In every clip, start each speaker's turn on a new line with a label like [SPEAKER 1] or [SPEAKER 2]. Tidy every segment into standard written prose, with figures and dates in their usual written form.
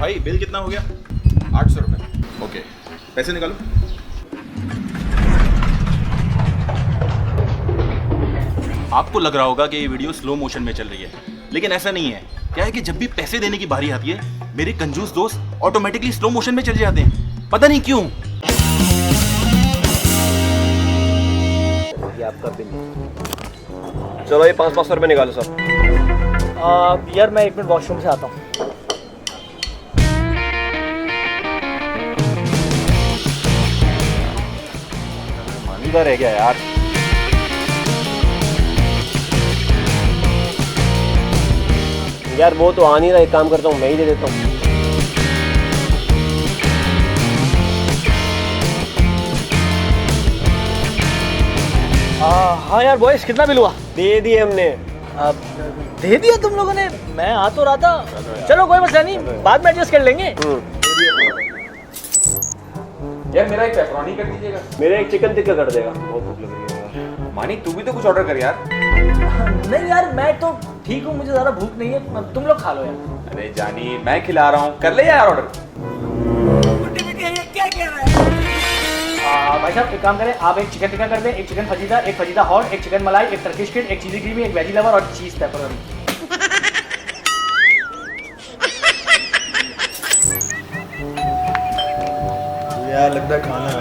[SPEAKER 1] भाई बिल कितना हो गया? 800 रुपये। ओके, पैसे निकालो। आपको लग रहा होगा कि ये वीडियो स्लो मोशन में चल रही है, लेकिन ऐसा नहीं है। क्या है कि जब भी पैसे देने की बारी आती है, मेरे कंजूस दोस्त ऑटोमेटिकली स्लो मोशन में चले जाते हैं, पता नहीं क्यों।
[SPEAKER 2] ये आपका बिल। चलो ये 500 रुपये निकालो सर।
[SPEAKER 3] यार मैं 1 मिनट वॉशरूम से आता हूँ।
[SPEAKER 1] मानीदा रह गया यार।
[SPEAKER 2] यार वो तो आ नहीं रहा, एक काम करता हूँ मैं ही दे देता हूँ।
[SPEAKER 3] हाँ यार बॉयज, कितना बिल हुआ?
[SPEAKER 2] दे दिए हमने।
[SPEAKER 3] अब दे दिया तुम लोगों ने? मैं आ तो रहा था। चलो कोई मसला नहीं, बाद में एडजस्ट कर लेंगे।
[SPEAKER 4] यार मेरा एक पेपरोनी कर दीजिएगा।
[SPEAKER 2] मेरा एक चिकन टिक्का कर देगा। बहुत भूख लग रही है यार।
[SPEAKER 4] मानी तू भी तो कुछ ऑर्डर कर यार।
[SPEAKER 3] नहीं यार मैं तो ठीक हूँ, मुझे ज़्यादा भूख नहीं है, तुम लोग खा लो यार।
[SPEAKER 4] अरे जानी मैं खिला रहा हूँ, कर ले यार ऑर्डर।
[SPEAKER 3] भाई साहब एक काम करें, आप एक चिकन टिक्का कर दें, एक चिकन फजीदा, एक फजीदा हॉट, एक चिकन मलाई, एक टर्किश किड, एक चीज़ी क्रीमी, एक वेजी लवर और चीज़ पेपरोनी।
[SPEAKER 5] यार लगता है खाना है।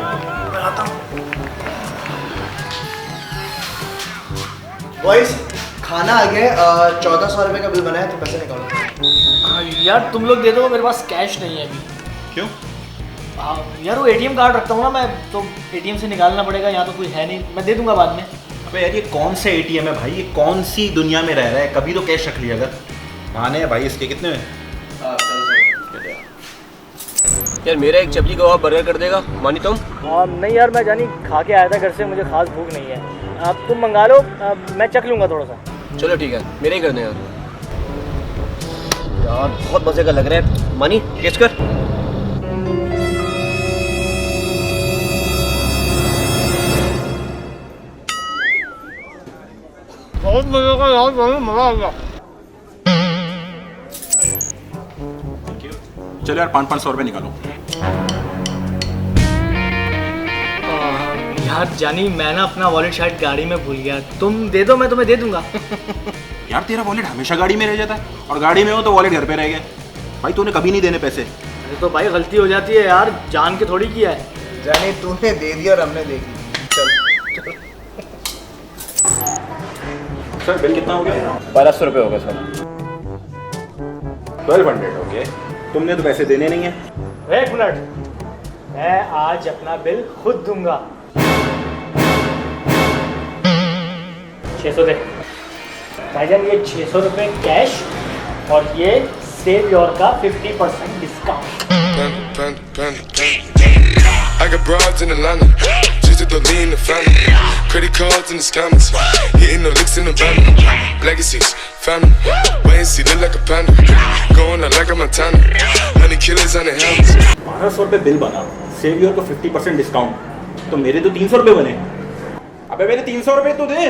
[SPEAKER 3] मैं आता हूँ।
[SPEAKER 5] बॉयज खाना आ गया। 1400 रुपये का बिल बना है, तो पैसे निकालो।
[SPEAKER 3] यार तुम लोग दे दो, मेरे पास कैश नहीं है अभी।
[SPEAKER 1] क्यों?
[SPEAKER 3] यार वो ATM कार्ड रखता हूँ ना मैं, तो ATM से निकालना पड़ेगा, यहाँ तो कोई है नहीं, मैं दे दूंगा बाद में।
[SPEAKER 1] अबे यार ये कौन से ATM है भाई? ये कौन सी दुनिया में रह रहा है? कभी तो कैश रख लिया अगर। खाने हैं भाई इसके कितने में?
[SPEAKER 2] यार मेरा एक चपली कबाब बर्गर कर देगा। मानी तुम?
[SPEAKER 3] नहीं यार मैं जानी खा के आया था घर से, मुझे खास भूख नहीं है। अब तुम मंगा लो, मैं चख लूँगा थोड़ा सा।
[SPEAKER 2] चलो ठीक है, मेरे ही कर दे यार। यार बहुत मजे का लग रहा है। मानी टेस्ट कर।
[SPEAKER 3] बहुत मज़े का यार, बहुत मज़ा आ गया।
[SPEAKER 1] चलो यार 500 रुपये निकालो।
[SPEAKER 3] यार जानी मैं ना अपना वॉलेट शायद गाड़ी में भूल गया, तुम दे दो मैं तुम्हें दे दूंगा।
[SPEAKER 1] यार तेरा वॉलेट हमेशा गाड़ी में रह जाता है, और गाड़ी में हो तो वॉलेट घर पे रह गया। भाई तूने कभी नहीं देने पैसे।
[SPEAKER 3] अरे तो भाई गलती हो जाती है यार, जान के थोड़ी किया है।
[SPEAKER 5] जाने तूने दे दिया और हमने दे दी। चल
[SPEAKER 1] सर बिल कितना हो गया?
[SPEAKER 2] 1200 रुपये होगा सर।
[SPEAKER 1] 1200। ओके, तुमने तो पैसे देने नहीं है।
[SPEAKER 3] 1 मिनट, मैं आज अपना बिल खुद दूंगा। 600 दे भाईजान, ये 600 रुपये कैश और ये सेव योर का 50% discount.
[SPEAKER 6] I got broads in Atlanta, just to lean in the family. Credit cards in the scammers, hitting the licks in the van. Legacies, family, wait and see, look like a panda. Going out like a Montana, honey killers on the helmets.
[SPEAKER 1] 1200 रुपये bill बना, saviour को 50% discount, तो मेरे तो 300 रुपये बने। अबे मेरे 300 रुपये तो दे।